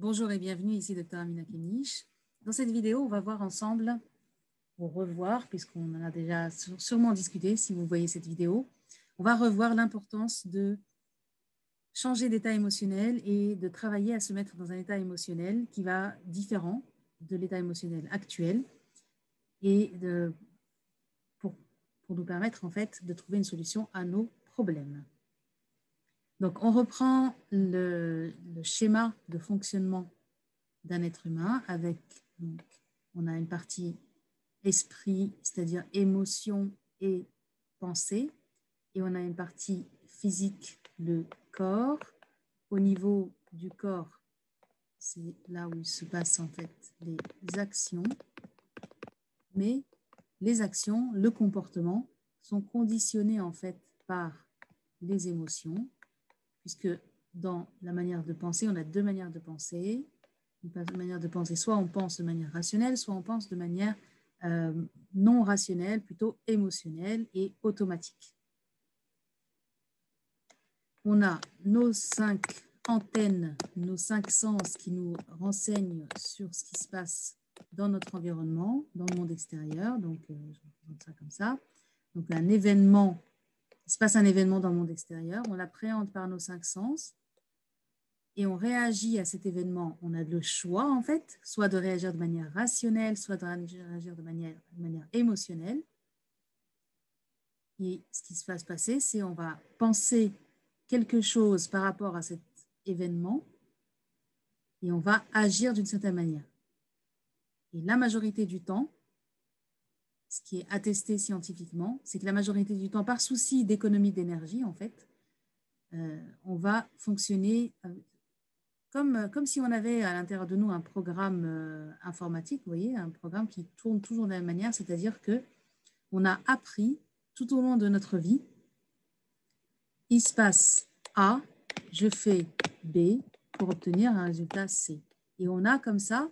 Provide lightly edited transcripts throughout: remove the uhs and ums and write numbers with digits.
Bonjour et bienvenue, ici Dr Amina Kenish. Dans cette vidéo, on va voir ensemble, ou revoir, puisqu'on en a déjà sûrement discuté si vous voyez cette vidéo, on va revoir l'importance de changer d'état émotionnel et de travailler à se mettre dans un état émotionnel qui va différent de l'état émotionnel actuel et pour nous permettre en fait de trouver une solution à nos problèmes. Donc, on reprend le schéma de fonctionnement d'un être humain avec, donc, on a une partie esprit, c'est-à-dire émotion et pensée, et on a une partie physique, le corps. Au niveau du corps, c'est là où il se passe en fait les actions, mais les actions, le comportement sont conditionnés en fait par les émotions, puisque dans la manière de penser, on a deux manières de penser. Une manière de penser, soit on pense de manière rationnelle, soit on pense de manière non rationnelle, plutôt émotionnelle et automatique. On a nos 5 antennes, nos 5 sens qui nous renseignent sur ce qui se passe dans notre environnement, dans le monde extérieur. Donc, je représente ça comme ça. Donc, un événement, il se passe un événement dans le monde extérieur, on l'appréhende par nos 5 sens. Et on réagit à cet événement, on a le choix en fait, soit de réagir de manière rationnelle, soit de réagir de manière émotionnelle. Et ce qui se va se passer, c'est on va penser quelque chose par rapport à cet événement et on va agir d'une certaine manière. Et la majorité du temps, ce qui est attesté scientifiquement, c'est que la majorité du temps, par souci d'économie d'énergie en fait, on va fonctionner comme si on avait à l'intérieur de nous un programme informatique, vous voyez, un programme qui tourne toujours de la même manière, c'est-à-dire qu'on a appris tout au long de notre vie, il se passe A, je fais B pour obtenir un résultat C. Et on a comme ça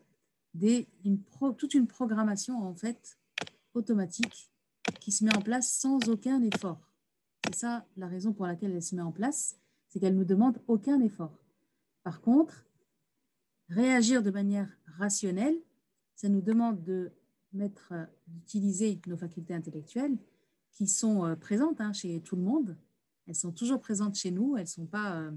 toute une programmation en fait automatique qui se met en place sans aucun effort. C'est ça la raison pour laquelle elle se met en place, c'est qu'elle ne nous demande aucun effort. Par contre, réagir de manière rationnelle, ça nous demande d'utiliser nos facultés intellectuelles qui sont présentes chez tout le monde. Elles sont toujours présentes chez nous. Elles sont pas,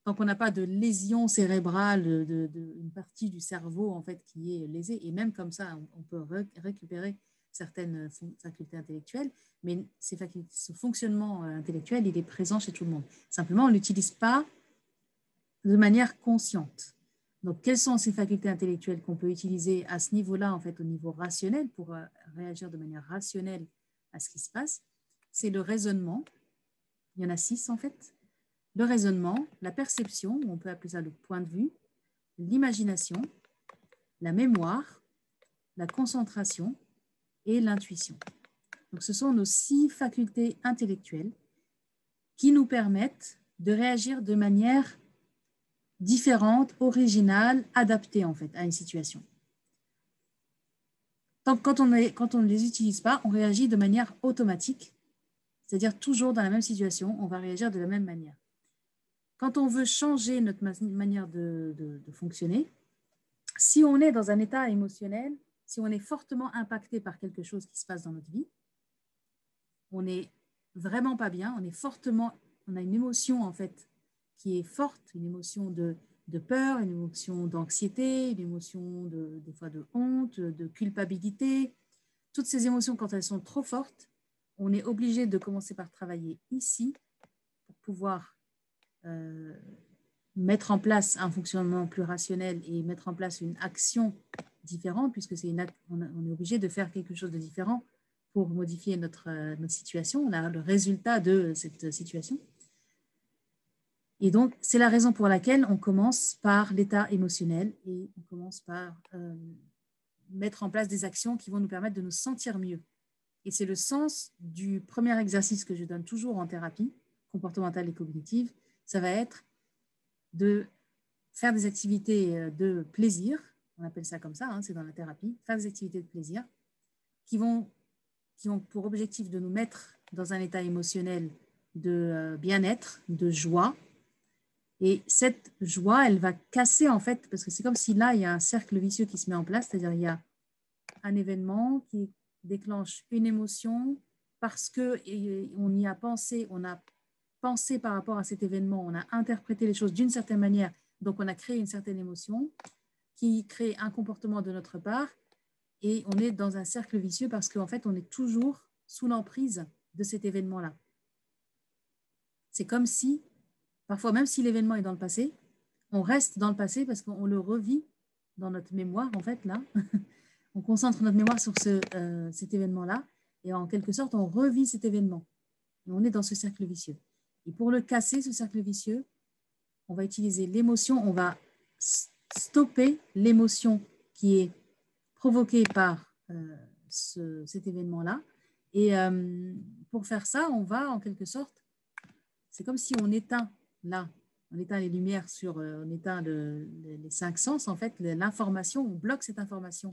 tant qu'on n'a pas de lésion cérébrale, une partie du cerveau en fait qui est lésée, et même comme ça, on peut récupérer certaines facultés intellectuelles, mais ce fonctionnement intellectuel, il est présent chez tout le monde. Simplement, on ne l'utilise pas de manière consciente. Donc, quelles sont ces facultés intellectuelles qu'on peut utiliser à ce niveau-là, en fait, au niveau rationnel, pour réagir de manière rationnelle à ce qui se passe? C'est le raisonnement. Il y en a 6, en fait. Le raisonnement, la perception, on peut appeler ça le point de vue, l'imagination, la mémoire, la concentration et l'intuition. Donc, ce sont nos 6 facultés intellectuelles qui nous permettent de réagir de manière différentes, originales, adaptées en fait à une situation. Donc, quand on ne les utilise pas, on réagit de manière automatique, c'est-à-dire toujours dans la même situation, on va réagir de la même manière. Quand on veut changer notre manière de fonctionner, si on est dans un état émotionnel, si on est fortement impacté par quelque chose qui se passe dans notre vie, on n'est vraiment pas bien, on a une émotion en fait qui est forte, une émotion de peur, une émotion d'anxiété, une émotion des fois de honte, de culpabilité. Toutes ces émotions, quand elles sont trop fortes, on est obligé de commencer par travailler ici pour pouvoir mettre en place un fonctionnement plus rationnel et mettre en place une action différente, puisque on est obligé de faire quelque chose de différent pour modifier notre situation. On a le résultat de cette situation. Et donc, c'est la raison pour laquelle on commence par l'état émotionnel et on commence par mettre en place des actions qui vont nous permettre de nous sentir mieux. Et c'est le sens du premier exercice que je donne toujours en thérapie comportementale et cognitive. Ça va être de faire des activités de plaisir, on appelle ça comme ça, c'est dans la thérapie, faire des activités de plaisir qui ont pour objectif de nous mettre dans un état émotionnel de bien-être, de joie, Et cette joie, elle va casser en fait, parce que c'est comme si là, il y a un cercle vicieux qui se met en place, c'est-à-dire il y a un événement qui déclenche une émotion parce qu'on y a pensé, on a pensé par rapport à cet événement, on a interprété les choses d'une certaine manière, donc on a créé une certaine émotion qui crée un comportement de notre part et on est dans un cercle vicieux parce qu'en fait, on est toujours sous l'emprise de cet événement-là. C'est comme si, parfois même si l'événement est dans le passé, on reste dans le passé parce qu'on le revit dans notre mémoire, en fait, là. On concentre notre mémoire sur cet événement-là et en quelque sorte, on revit cet événement. Et on est dans ce cercle vicieux. Et pour le casser, ce cercle vicieux, on va utiliser l'émotion, on va stopper l'émotion qui est provoquée par cet événement-là. Et pour faire ça, on va en quelque sorte, c'est comme si on éteint là, on éteint les lumières on éteint les 5 sens, en fait, l'information, on bloque cette information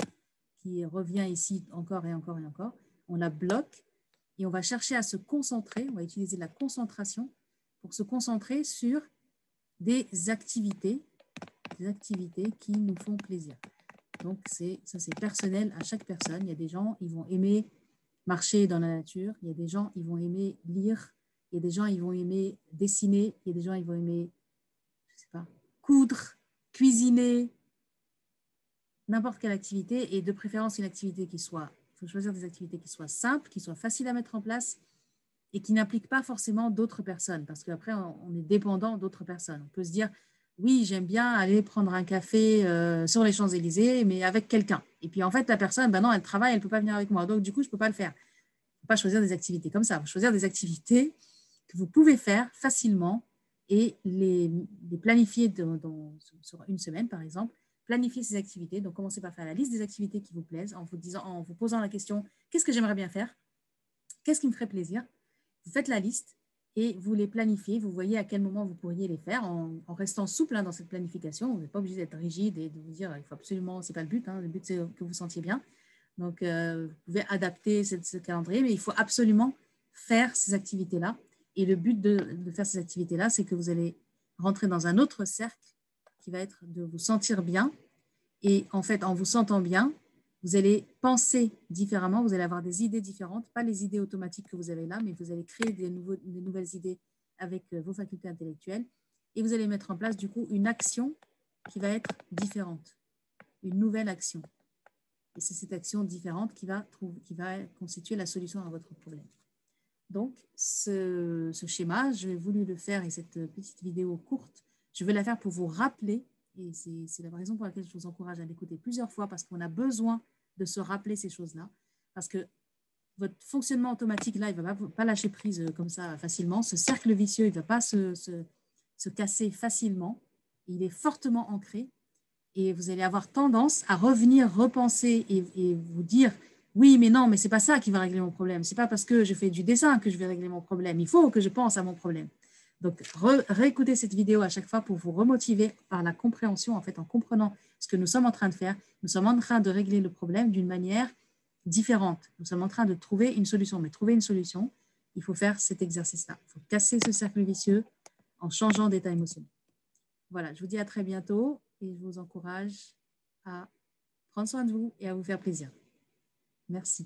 qui revient ici encore et encore et encore, on la bloque et on va chercher à se concentrer, on va utiliser la concentration pour se concentrer sur des activités qui nous font plaisir. Donc, ça c'est personnel à chaque personne. Il y a des gens, ils vont aimer marcher dans la nature, il y a des gens, ils vont aimer lire, il y a des gens, ils vont aimer dessiner, il y a des gens, ils vont aimer, je sais pas, coudre, cuisiner, n'importe quelle activité, et de préférence une activité qui soit, il faut choisir des activités qui soient simples, qui soient faciles à mettre en place et qui n'impliquent pas forcément d'autres personnes, parce qu'après, on est dépendant d'autres personnes. On peut se dire, oui, j'aime bien aller prendre un café sur les Champs-Élysées, mais avec quelqu'un. Et puis, en fait, la personne, ben non, elle travaille, elle ne peut pas venir avec moi. Donc, du coup, je ne peux pas le faire. Il ne faut pas choisir des activités comme ça. Il faut choisir des activités que vous pouvez faire facilement et les planifier sur une semaine, par exemple. Planifier ces activités. Donc, commencez par faire la liste des activités qui vous plaisent en vous posant la question, qu'est-ce que j'aimerais bien faire? Qu'est-ce qui me ferait plaisir? Vous faites la liste et vous les planifiez. Vous voyez à quel moment vous pourriez les faire en restant souple dans cette planification. Vous n'êtes pas obligé d'être rigide et de vous dire, il faut absolument, ce n'est pas le but. Le but, c'est que vous vous sentiez bien. Donc, vous pouvez adapter ce calendrier, mais il faut absolument faire ces activités-là. Et le but de faire ces activités-là, c'est que vous allez rentrer dans un autre cercle qui va être de vous sentir bien. Et en fait, en vous sentant bien, vous allez penser différemment, vous allez avoir des idées différentes, pas les idées automatiques que vous avez là, mais vous allez créer des nouvelles idées avec vos facultés intellectuelles et vous allez mettre en place du coup une action qui va être différente, une nouvelle action. Et c'est cette action différente qui va constituer la solution à votre problème. Donc, ce schéma, j'ai voulu le faire et cette petite vidéo courte, je vais la faire pour vous rappeler, et c'est la raison pour laquelle je vous encourage à l'écouter plusieurs fois, parce qu'on a besoin de se rappeler ces choses-là, parce que votre fonctionnement automatique, là, il ne va pas lâcher prise comme ça facilement. Ce cercle vicieux, il ne va pas se casser facilement. Il est fortement ancré et vous allez avoir tendance à revenir, repenser et vous dire oui, mais non, mais ce n'est pas ça qui va régler mon problème. Ce n'est pas parce que je fais du dessin que je vais régler mon problème. Il faut que je pense à mon problème. Donc, réécoutez cette vidéo à chaque fois pour vous remotiver par la compréhension, en fait, en comprenant ce que nous sommes en train de faire. Nous sommes en train de régler le problème d'une manière différente. Nous sommes en train de trouver une solution. Mais trouver une solution, il faut faire cet exercice-là. Il faut casser ce cercle vicieux en changeant d'état émotionnel. Voilà, je vous dis à très bientôt et je vous encourage à prendre soin de vous et à vous faire plaisir. Merci.